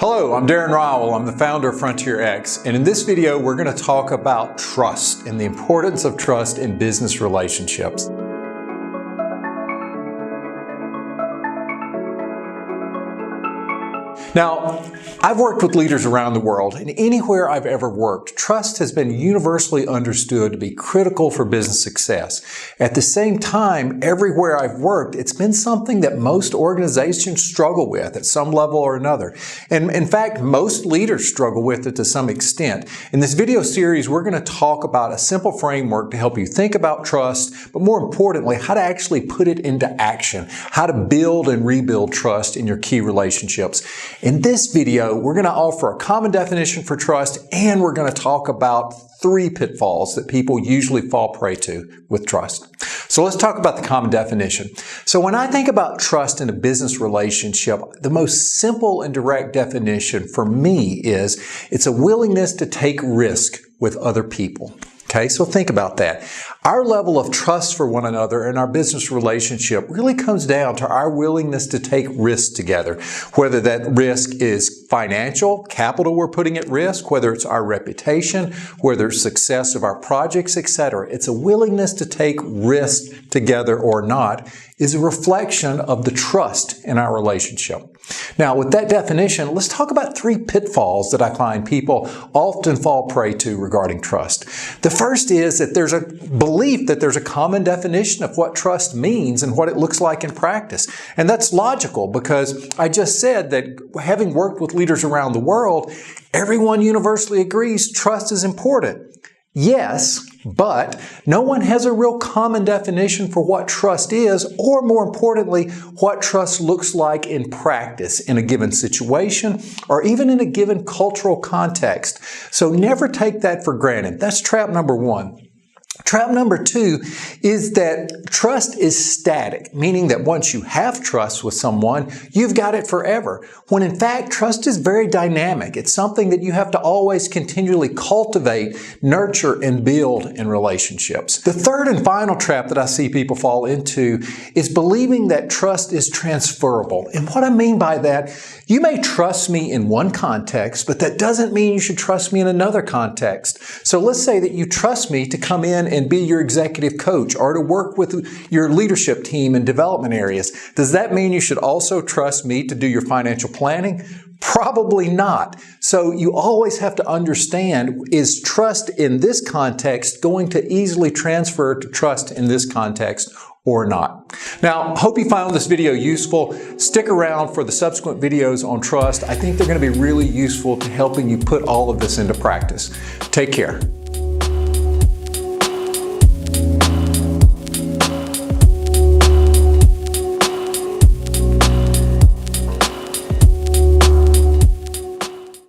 Hello, I'm Darin Rowell. I'm the founder of Frontier X, and in this video we're going to talk about trust and the importance of trust in business relationships. Now, I've worked with leaders around the world, and anywhere I've ever worked, trust has been universally understood to be critical for business success. At the same time, everywhere I've worked, it's been something that most organizations struggle with at some level or another. And in fact, most leaders struggle with it to some extent. In this video series, we're going to talk about a simple framework to help you think about trust, but more importantly, how to actually put it into action, how to build and rebuild trust in your key relationships. In this video, we're going to offer a common definition for trust, and we're going to talk about 3 pitfalls that people usually fall prey to with trust. So let's talk about the common definition. So when I think about trust in a business relationship, the most simple and direct definition for me is it's a willingness to take risk with other people. Okay, so think about that. Our level of trust for one another in our business relationship really comes down to our willingness to take risks together. Whether that risk is financial, capital we're putting at risk, whether it's our reputation, whether it's success of our projects, etc. It's a willingness to take risks together or not is a reflection of the trust in our relationship. Now, with that definition, let's talk about 3 pitfalls that I find people often fall prey to regarding trust. The first is that there's a belief that there's a common definition of what trust means and what it looks like in practice. And that's logical because I just said that having worked with leaders around the world, everyone universally agrees trust is important. Yes, but no one has a real common definition for what trust is, or more importantly, what trust looks like in practice in a given situation or even in a given cultural context. So never take that for granted. That's trap number 1. Trap number 2 is that trust is static, meaning that once you have trust with someone, you've got it forever. When in fact, trust is very dynamic. It's something that you have to always continually cultivate, nurture, and build in relationships. The third and final trap that I see people fall into is believing that trust is transferable. And what I mean by that, you may trust me in one context, but that doesn't mean you should trust me in another context. So let's say that you trust me to come in and be your executive coach or to work with your leadership team in development areas. Does that mean you should also trust me to do your financial planning? Probably not. So you always have to understand, is trust in this context going to easily transfer to trust in this context or not? Now, hope you found this video useful. Stick around for the subsequent videos on trust. I think they're going to be really useful to helping you put all of this into practice. Take care.